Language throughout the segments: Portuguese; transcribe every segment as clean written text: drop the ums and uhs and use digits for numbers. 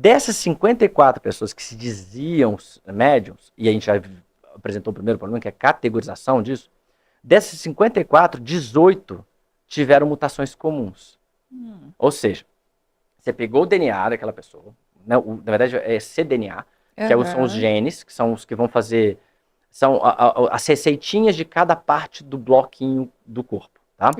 Dessas 54 pessoas que se diziam médiums, e a gente já apresentou o primeiro problema, que é a categorização disso, dessas 54, 18 tiveram mutações comuns. Ou seja, você pegou o DNA daquela pessoa, né, na verdade é cDNA, que são os genes, que são os que vão fazer, são as receitinhas de cada parte do bloquinho do corpo, tá?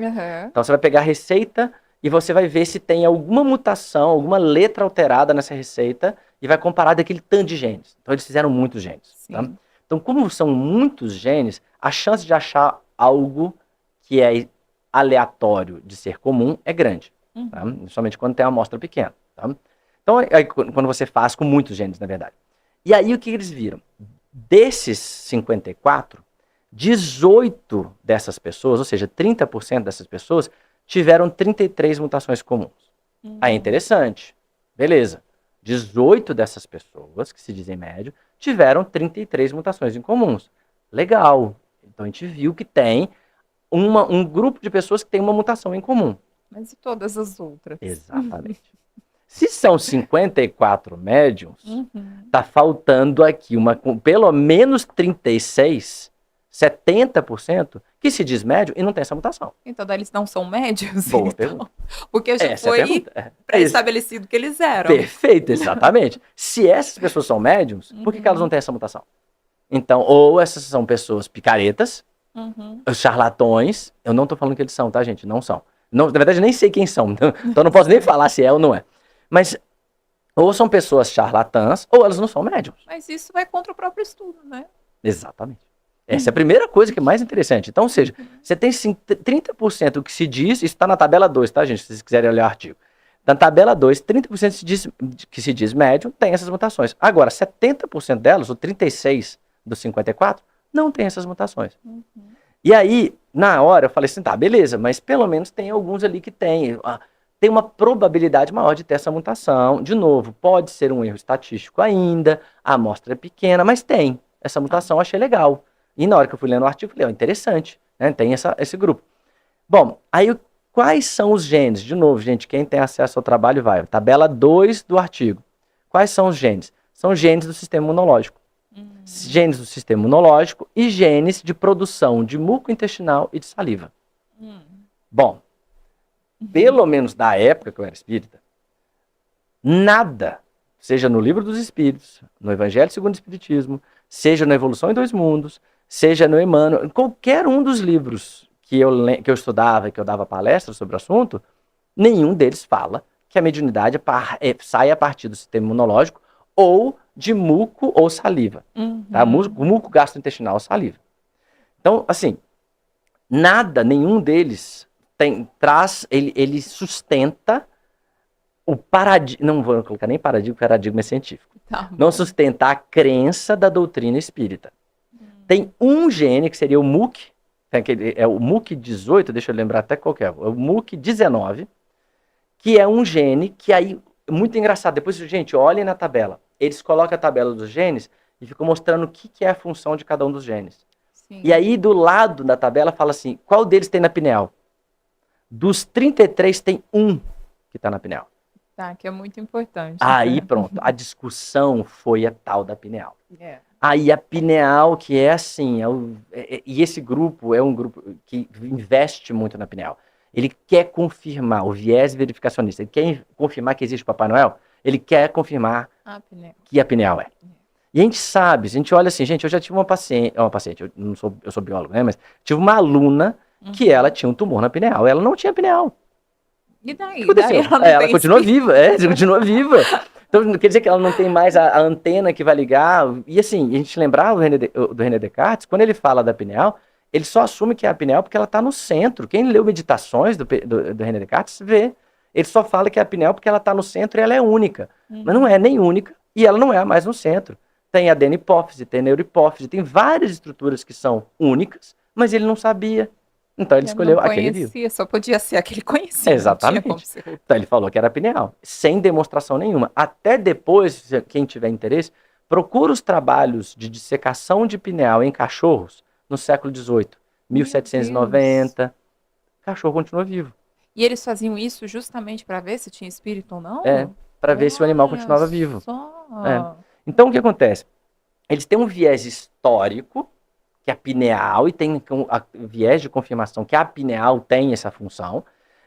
Então você vai pegar a receita e você vai ver se tem alguma mutação, alguma letra alterada nessa receita e vai comparar daquele tanto de genes. Então eles fizeram muitos genes, tá? Então como são muitos genes, a chance de achar algo que é aleatório de ser comum é grande, tá? Somente quando tem uma amostra pequena, tá? Então, aí, quando você faz com muitos genes, na verdade. E aí, o que eles viram? Desses 54, 18 dessas pessoas, ou seja, 30% dessas pessoas, tiveram 33 mutações comuns. Aí é interessante. Beleza. 18 dessas pessoas, que se dizem médio, tiveram 33 mutações incomuns. Legal. Então, a gente viu que tem um grupo de pessoas que tem uma mutação em comum. Mas e todas as outras? Exatamente. Se são 54 médiums, tá faltando aqui pelo menos 36, 70% que se diz médium e não tem essa mutação. Então, daí eles não são médios? Boa então? pergunta. Porque já foi pré-estabelecido que eles eram. Perfeito, exatamente. Se essas pessoas são médiums, por que elas não têm essa mutação? Então, ou essas são pessoas picaretas, os charlatões, eu não tô falando que eles são, tá, gente? Não são. Não, na verdade, eu nem sei quem são, então não posso nem falar se é ou não é. Mas ou são pessoas charlatãs, ou elas não são médiums. Mas isso vai contra o próprio estudo, né? Exatamente. Essa é a primeira coisa que é mais interessante. Então, ou seja, você tem 30% que se diz, isso está na tabela 2, tá, gente? Se vocês quiserem olhar o artigo. Na tabela 2, 30% que se diz médium tem essas mutações. Agora, 70% delas, ou 36 dos 54, não tem essas mutações. E aí, na hora, eu falei assim, tá, beleza, mas pelo menos tem alguns ali que tem. Tem uma probabilidade maior de ter essa mutação. De novo, pode ser um erro estatístico ainda, a amostra é pequena, mas tem. Essa mutação eu achei legal. E na hora que eu fui lendo o artigo, eu falei, interessante, né? Tem esse grupo. Bom, aí quais são os genes? De novo, gente, quem tem acesso ao trabalho vai. Tabela 2 do artigo. Quais são os genes? São genes do sistema imunológico. Genes do sistema imunológico e genes de produção de muco intestinal e de saliva. Bom, pelo menos da época que eu era espírita, nada, seja no Livro dos Espíritos, no Evangelho segundo o Espiritismo, seja na Evolução em Dois Mundos, seja no Emmanuel, qualquer um dos livros que eu estudava e que eu dava palestra sobre o assunto, nenhum deles fala que a mediunidade sai a partir do sistema imunológico ou de muco ou saliva. Tá? Muco gastrointestinal ou saliva. Então, assim, nenhum deles ele sustenta o paradigma, não vou colocar nem paradigma é científico. Não sustenta a crença da doutrina espírita. Tem um gene que seria o MUC, é o MUC18, deixa eu lembrar até qual que é o MUC19, que é um gene que aí, muito engraçado, depois, gente, olhem na tabela. Eles colocam a tabela dos genes e ficam mostrando o que é a função de cada um dos genes. E aí, do lado da tabela, fala assim, qual deles tem na pineal? Dos 33, tem um que está na pineal. Tá, que é muito importante. Aí, pronto, a discussão foi a tal da pineal. Aí, a pineal, que é assim, e esse grupo é um grupo que investe muito na pineal. Ele quer confirmar o viés verificacionista, ele quer confirmar que existe o Papai Noel, ele quer confirmar que a pineal é. E a gente sabe, a gente olha assim, gente, eu já tive uma paciente, eu sou biólogo, né, mas tive uma aluna que ela tinha um tumor na pineal, ela não tinha pineal. E daí? Ela continua viva, continua viva. Então, quer dizer que ela não tem mais a antena que vai ligar. E assim, a gente lembrar do René Descartes, quando ele fala da pineal, ele só assume que é a pineal porque ela está no centro. Quem leu Meditações do René Descartes vê. Ele só fala que é a pineal porque ela está no centro e ela é única. Mas não é nem única e ela não é a mais no centro. Tem adenopófise, tem neurohipófise, tem várias estruturas que são únicas, mas ele não sabia. Então ele escolheu aquele vivo. Só podia ser aquele conhecido. Exatamente. Então ele falou que era pineal, sem demonstração nenhuma. Até depois, quem tiver interesse, procura os trabalhos de dissecação de pineal em cachorros no século XVIII, 1790. O cachorro continua vivo. E eles faziam isso justamente para ver se tinha espírito ou não? para ver se o animal continuava vivo. Só. Então, o que acontece? Eles têm um viés histórico, que é a pineal, e tem a viés de confirmação, que a pineal tem essa função.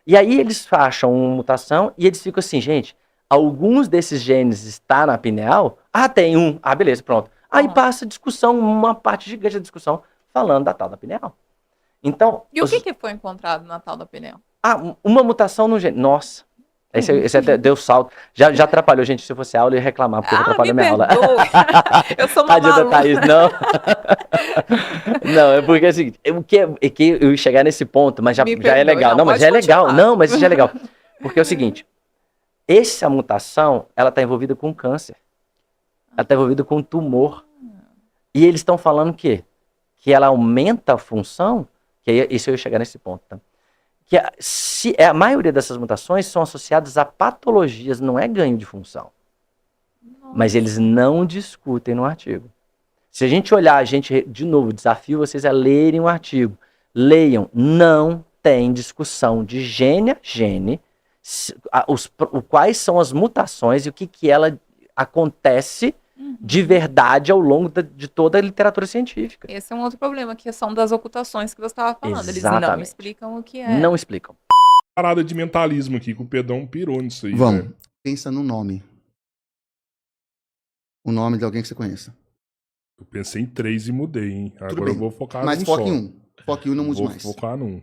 E aí eles acham uma mutação e eles ficam assim, gente, alguns desses genes está na pineal? Ah, tem um. Ah, beleza, pronto. Aí passa a discussão, uma parte gigante da discussão, falando da tal da pineal. Então, E o que foi encontrado na tal da pineal? uma mutação no gene. Nossa. Esse até deu salto. Já atrapalhou, gente. Se eu fosse aula, eu ia reclamar, porque atrapalhou minha aula. Eu sou uma Tadinha da maluca. Thaís, não. Não, é porque assim, é que eu ia chegar nesse ponto, mas já é legal. Não, mas já é legal. Não, mas já é legal. Porque é o seguinte, essa mutação, ela está envolvida com câncer. Ela está envolvida com tumor. E eles estão falando que ela aumenta a função, isso eu ia chegar nesse ponto, tá? Que a maioria dessas mutações são associadas a patologias, não é ganho de função. Nossa. Mas eles não discutem no artigo. Se a gente olhar, de novo, desafio vocês a lerem o artigo. Leiam, não tem discussão de gene a gene, quais são as mutações e o que ela acontece de verdade ao longo de toda a literatura científica. Esse é um outro problema, que são das ocultações que você estava falando. Exatamente. Eles não explicam o que é. Não explicam. Parada de mentalismo aqui, que o Pedrão pirou nisso aí. Vamos, né? pensa no nome. O nome de alguém que você conheça. Eu pensei em 3 e mudei, hein? Tudo Agora bem. eu vou focar Mas num foca só. em um. Foca em um, não mude Vou mais. focar num.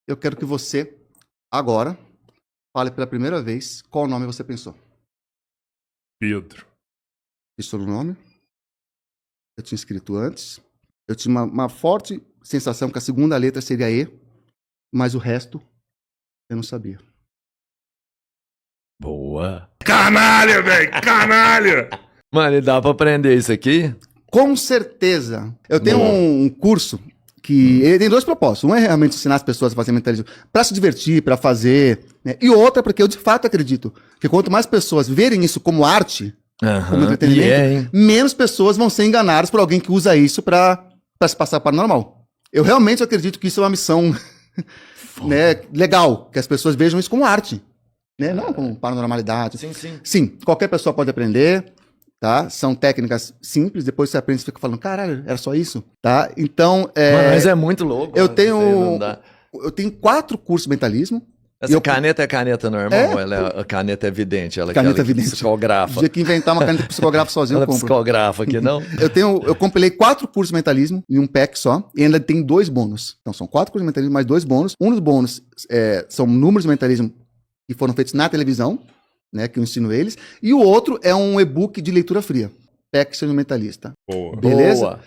Eu quero que você, agora, fale pela primeira vez qual nome você pensou. Pedro. Pensou no nome? Eu tinha escrito antes. Eu tinha uma forte sensação que a segunda letra seria E, mas o resto eu não sabia. Boa. Canalha, velho! Canalha! Mano, dá pra aprender isso aqui? Com certeza. Eu tenho um curso que ele tem 2 propósitos. Um é realmente ensinar as pessoas a fazer mentalismo para se divertir, para fazer, né? E outra porque eu de fato acredito que quanto mais pessoas verem isso como arte, como entretenimento, menos pessoas vão ser enganadas por alguém que usa isso para se passar para normal. Eu realmente acredito que isso é uma missão né, legal, que as pessoas vejam isso como arte, né? Não como paranormalidade. Sim, sim. Sim, qualquer pessoa pode aprender. Tá? São técnicas simples, depois você aprende e fica falando, caralho, era só isso? Tá? Então, Mano, mas é muito louco. eu mano, tenho 4 cursos de mentalismo. Essa caneta é caneta normal, a caneta é vidente, ela Caneta que vidente. psicografa. O dia que inventar uma caneta psicográfica sozinho, Ela eu compro. psicografa aqui, não? Eu compilei 4 cursos de mentalismo em um pack só, e ainda tem 2 bônus. Então são 4 cursos de mentalismo mais 2 bônus. Um dos bônus são números de mentalismo que foram feitos na televisão, né, que eu ensino eles, e o outro é um e-book de leitura fria, Pack Sendo Mentalista. Boa. Beleza? Boa.